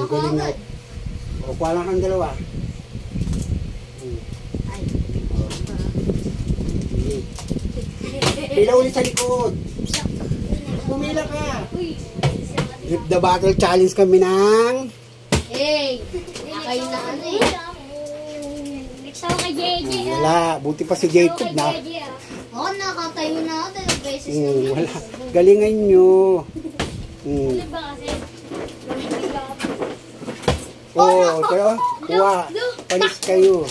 galing na. O, kuha lang kang dalawa. Pila ulit sa likod. Pumila ka. Rip the battle challenge kami ng... Hey! Kayo na ano eh. Next ako kay JJ. Wala. Buti pa si Jacob na. Oo, nakatayo na ako. Dalawang beses Wala. Galingan nyo. Ano ba kasi? Oh, kayo. Kuha. Panis kayo.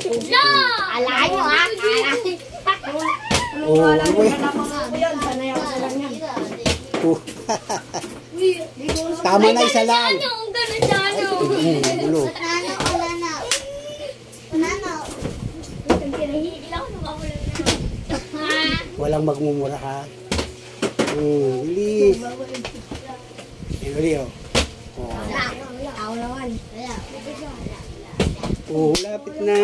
No! Alayo ha! Oh, oh. Tama na isa lang. Ang ganun siya, ano? Ulo. Nano, nano. Nano. Ilang ko nabawalan na. Walang magmumura ha. Bilis. Uli oh. Ako naman. Oh, lapit na.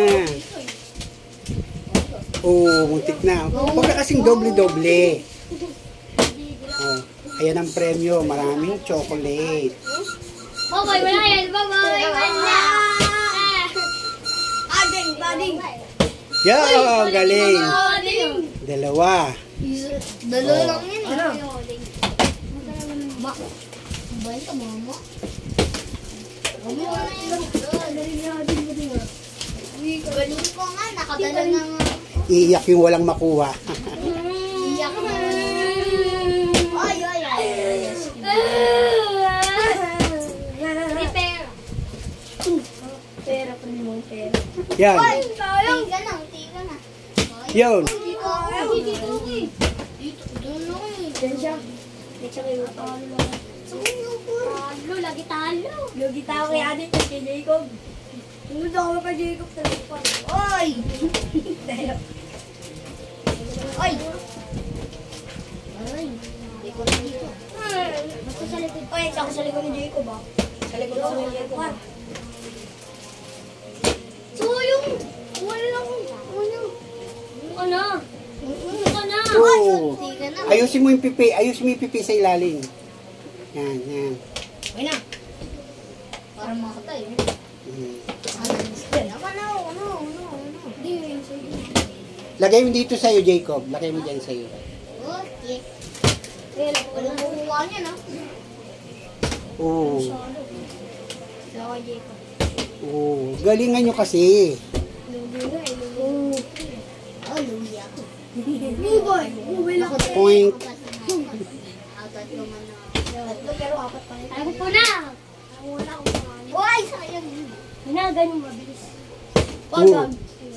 Oh, muntik na. Huwag ka kasing doble-doble. Oh, ayan ang premyo. Maraming chocolate. Bye-bye, wala yan. Bye-bye, wala. Ading, bading. Yo, galing. Ading. Dalawa. Dalawa lang yan eh. Ano? Bayan ka mama. Galing ko nga, nakadala na nga. Iiyak yung walang makuha. Iyak na. Ay, ay, ay. Prepare. Pera pa naman, pera. Yan. Tiga na, tiga na. Yun. Dito, doon ako eh. Diyan siya. Diyan siya kayo. Talo, lagi talo. Lugi tao kay Adit at kay Jacob. Tungod ako kay Jacob talaga. Oy! Oy! Ay! Hindi ko na dito. Basta sa likod. Oy, ako sa likod ni Jacob ah. Sa likod ako ni Jacob ah. So yung... Wala lang kung... Ano? Ano? Oh. Ayusin mo yung pipi. Ayusin mo yung pipi sa ilalim. Yan, yan. Okay na. Para makatay. Ano? Hindi, sige. Lagay mo dito sa'yo, Jacob. Lagay mo dyan sa'yo. Okay. Walang kukuha niya, no? Oo. Saka kay Jacob. Oo. Galingan nyo kasi. Lugi na eh. Oh, lugi ako. Lugoy! Lugoy lang ako. Point. Apat naman na. Tatlo pero apat pa rin. Tayo po na. Wala akong pangalan. Uy! Sayang! Hinagan mo mabilis. Oo.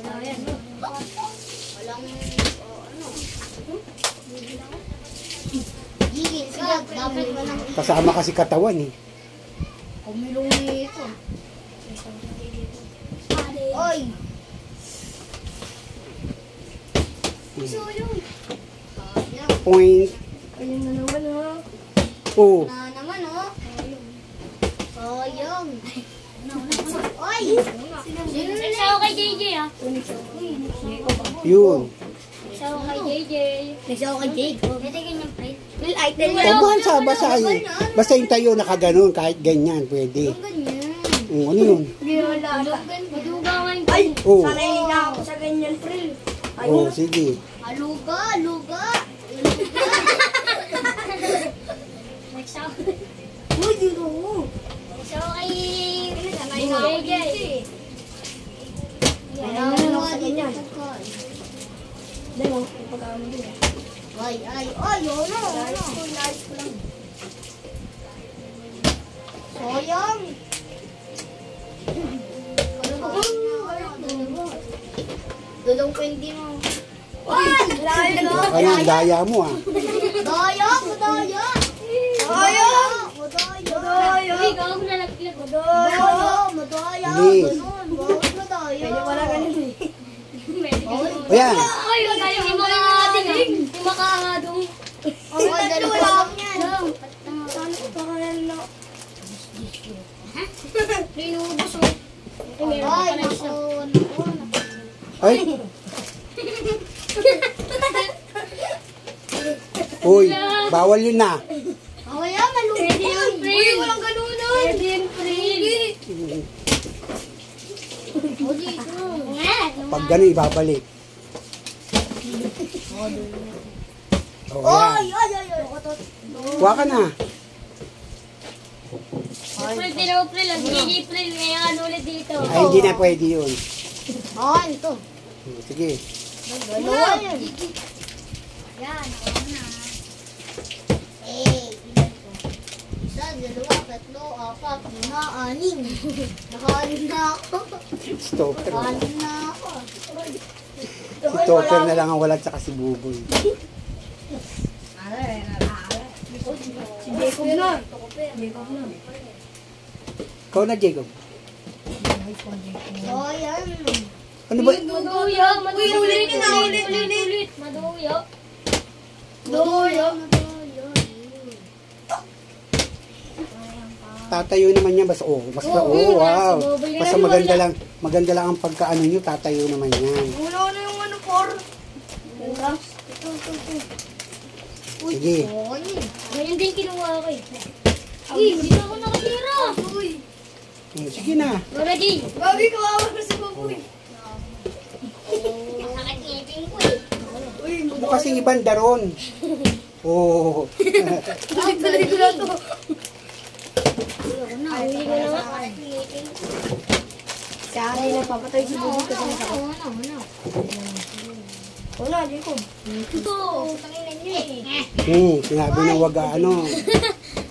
Sayang. Walang... ano? Gigil ka. Dapat walang... Kasama kasi katawan eh. Kumilong nito. Oy! Sayang. Point. Ayun na naman ha. Oo. Na naman oh. Sayang. Oy! Next ako kay JJ ah. Yun. Next ako kay JJ. Next ako kay Jacob. Titigin yung plate. Will item O, basta yun. Basta yung tayo nakaganon, kahit ganyan, pwede. Ganyan. Ano yun? Hindi wala. Madugangan ko. Ay! Oo. Sanay na ako sa ganyan, Pril. Oo, sige. Aluga, aluga. Next ako. Uy, dito mo. Next ako kay Sanay na ako JJ. dito eh. Kailangan na ako sa ganyan. Dahil mo, pagkakaroon mo din eh. Ay, ano? Ayos ko lang. Sayang. Dulong ko hindi mo. Ay! Layo na! Ano, ang daya mo ah. Daya! Madaya! Daya! Madaya! Uy, gawag na nagkilag. Madaya! Bilis. Ganun, bawat madaya. Kaya wala ganun eh. O yan. Uy, magaling yung mga dinig. Yung makakadong. Ay, dalawa lang yan. Saan ko pa kanan na? Linubos mo. Ay, naku. Ay. Uy, bawal yun na. Kaya, malubo. Pwede yun, Uy, Prince. walang ganunan. Pwede yun, Prince. ganun ibabalik. O, Ay, yan. ay, ay, ay. Kuha ka na. April, April. Sige, April. Ngayon ano ulit dito. Ay, hindi na pwede yun. Ah, ito. Sige. Dalawa yan. Yan, ako na. Eh, ilan ko? Isa, dalawa, tatlo, apat, lima, anim. Nakalim na ako. Stopper. Nakalim na ako. Si Topper na lang ang wala tsaka si Buboy. Si Jacob na. Ikaw na, Jacob. Oh, yan. Ano ba? Maduyo. Ulit. Maduyo. Doyo. Tatayo naman yan. Basta, wow. Basta maganda lang ang pagkaano nyo, tatayo naman yan. Wala na yung ano, por. Sige. Ngayon din kinuha ko eh. Hindi na ako nakatira. Sige na. Wala din. Babi, kawawa na sa baboy. Nakakipin ko eh. Ano kasing ibang daron? Oo. Tuloy ko na to. Hindi ko na nga. Sa akin na papatay si Buboy kasi masakit. Wala, Jacob. Ito. Tanginan niyo eh. Sinabi na wag ano.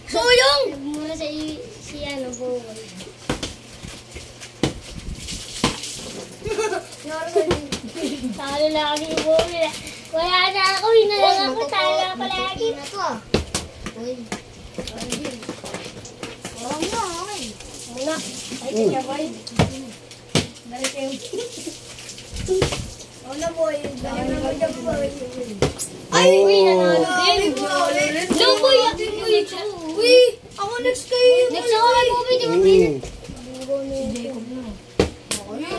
Suyong! Muna si ano, Boboy. Talo na ako ni Boboy. Wala na ako, hinalang ako, talo palagi. Uy. Wala na, okay. Muna. Ay, kaya boy. Dali kayo. Wala, boy. Dali na mo boy. Ay, uy, nanalo din. No, boy, Uy, ako next kayo. next ako kay Boboy, di ba?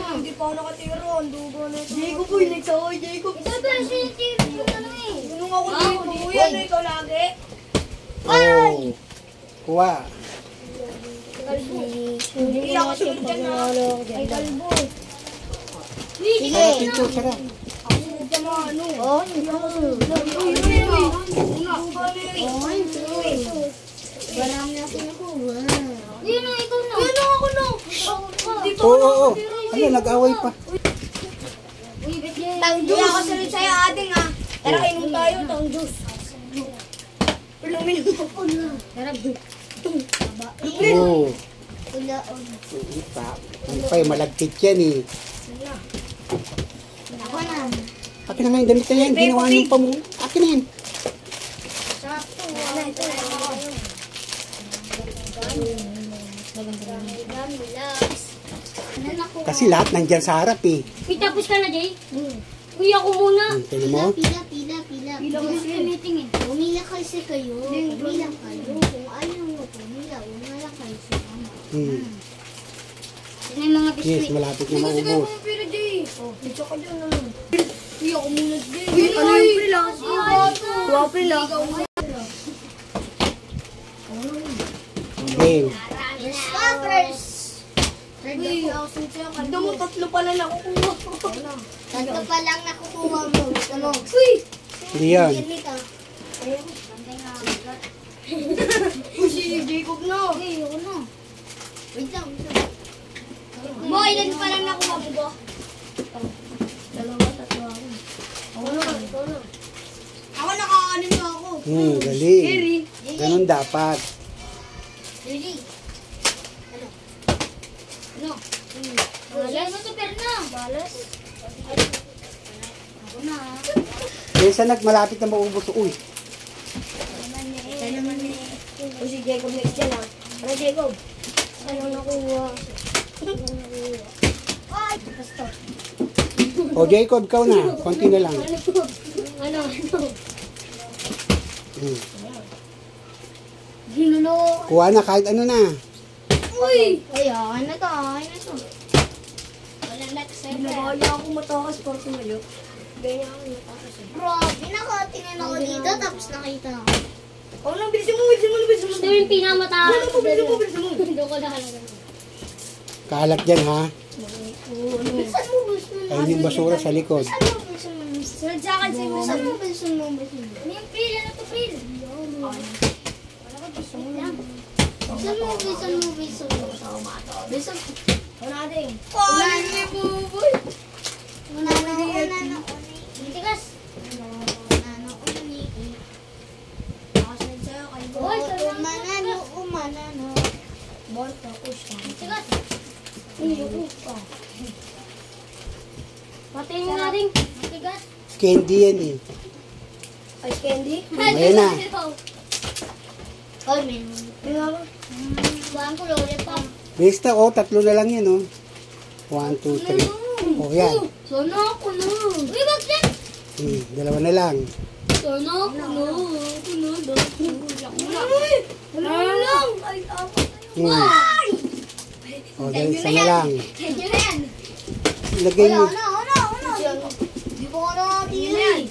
Hindi pa ako nakatira. Ang dugo na ito. Jacob, uy. Next ako, Jacob. Sabi, sinitiro ko na lang eh. Ganun ako dito. Uy, ano ikaw lagi? Oh. Kuha. Hindi ako sunod dyan na. Ay, kalbo. Sige. Ito, sarap. Ako sunod dyan na ano. Oh, hindi ako sunod. Uy, marami na sinukuha. Yun na, ikaw na. Yun ako na. Oo. Ano, nag-away pa. Uy, bet yan. Hindi ako sunod sa'yo, ating ha. Tara, inom tayo. Tang juice. Pulumin mo po na. Tara, Oo. Ula, Ano pa malagkit yan eh. ako na. Akin na nga yung damit na yan. Ginawa niyo pa mo. Akin na yan. Sakto. Wala, ito. Kasi lahat nandyan sa harap eh. Uy, tapos ka na, Jay? Uy, ako muna. Tignan mo. Pila. Bilang ko sa meeting eh. Pumila kasi kayo. Pumila kayo. Kung ayaw mo pumila, umala kayo sa mama. Yan yung mga Yes, biskuit. malapit na maubos. Pila, Jay. Oh, pizza ka dyan naman. Uy, ako muna, Jay. Uy, ano yung pila? Wow, pila. Game. Stoppers! Uy, ako sa'yo. Kanda mo, tatlo pala nakukuha ko. Tatlo pa lang nakukuha mo. Ano? Uy! Hindi yan. Uy, si Jacob na. Uy, ako na. Wait lang. Boy, ilan pa lang nakuha mo ba? Dalawa, tatlo ako. Ako na, ikaw na. Ako nakakanin na ako. Galing. Ganun dapat. Really? Ano? Balas? Ano to, Perna? Balas? Ako na. Minsan malapit na maubos. Uy. Saan naman eh? Uy, si Jacob next dyan ah. Ano, Jacob? Ano nakuha? Ay! Basta. O Jacob, ikaw na. Konti na lang. Ano? Ginulo. Kuha na kahit ano na. Uy! Ay, akin na to. Wala next time. Binabaya ako matakas para tumayo. Ganyan ako matakas eh. Grabe, nakatingin ako dito tapos nakita ako. Oh, bilisan mo. Ito yung pinamataas. Bilisan mo. Doon ko na halaga. Kalat dyan ha. Bilisan mo. Ayun yung basura sa likod. Sunod sa akin siguro. Saan mo bilisan mo? Ano yung pil? Ano to pil? Bilisan mo. Bilisan. Wala din. Wala na buboy. Wala na. Tigas. Nakasunod sa'yo kay Boto. Umanano. Boto, usya. Tigas. Pati mo Sarap. na rin. Tigas. Candy yan eh. Ice candy? Ayan na. Ay, may Buwan ko lollipop. Basta, oh, 3 na lang yan, oh. 1, 2, 3. Oh, yan. Sana ako na. Uy, wag yan. 2 na lang. Sana ako na. Wala lang. Ay, apat na yun. Oh, dahil isa na lang. Yan yun na yan. Ilagay mo. Di ba ko nakapili?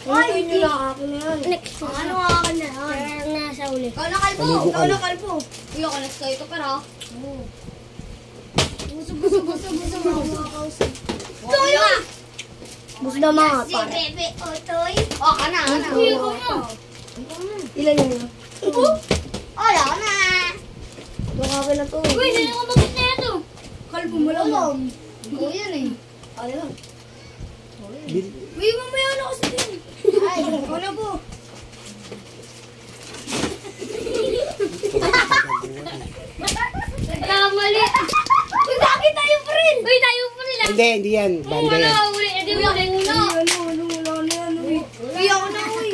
Ay, hindi na akin na yan. Next. Ano akin na yan? Parang nasa uli. Ikaw na kalbo. Paligo ka Ikaw na na. kalbo. Uy, ako next kayo ito, pero. Buso. Makakausap. Tuyo! Buso na mga Si Bebe Otoy. Oh, kana. Uy, ako na. Ilan yun? Wala na. Baka na to. Uy, hindi ako magkit na ito. Kalbo mo lang. Ikaw yan eh. Ano lang? Bil- Uy, mamaya na kasi din. Ay, ikaw na po. Kamali. Uy, bakit tayo pa rin? Uy, tayo pa rin lang. Hindi yan. Banda Wala, yan. uli. Edi mo na yung una. Wala na yan. Uy, ako na, uy.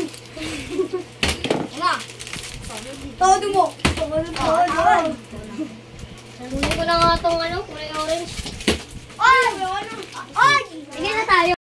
Wala. Todo mo. Todo. Kunin ko na nga itong ano, kulay orange.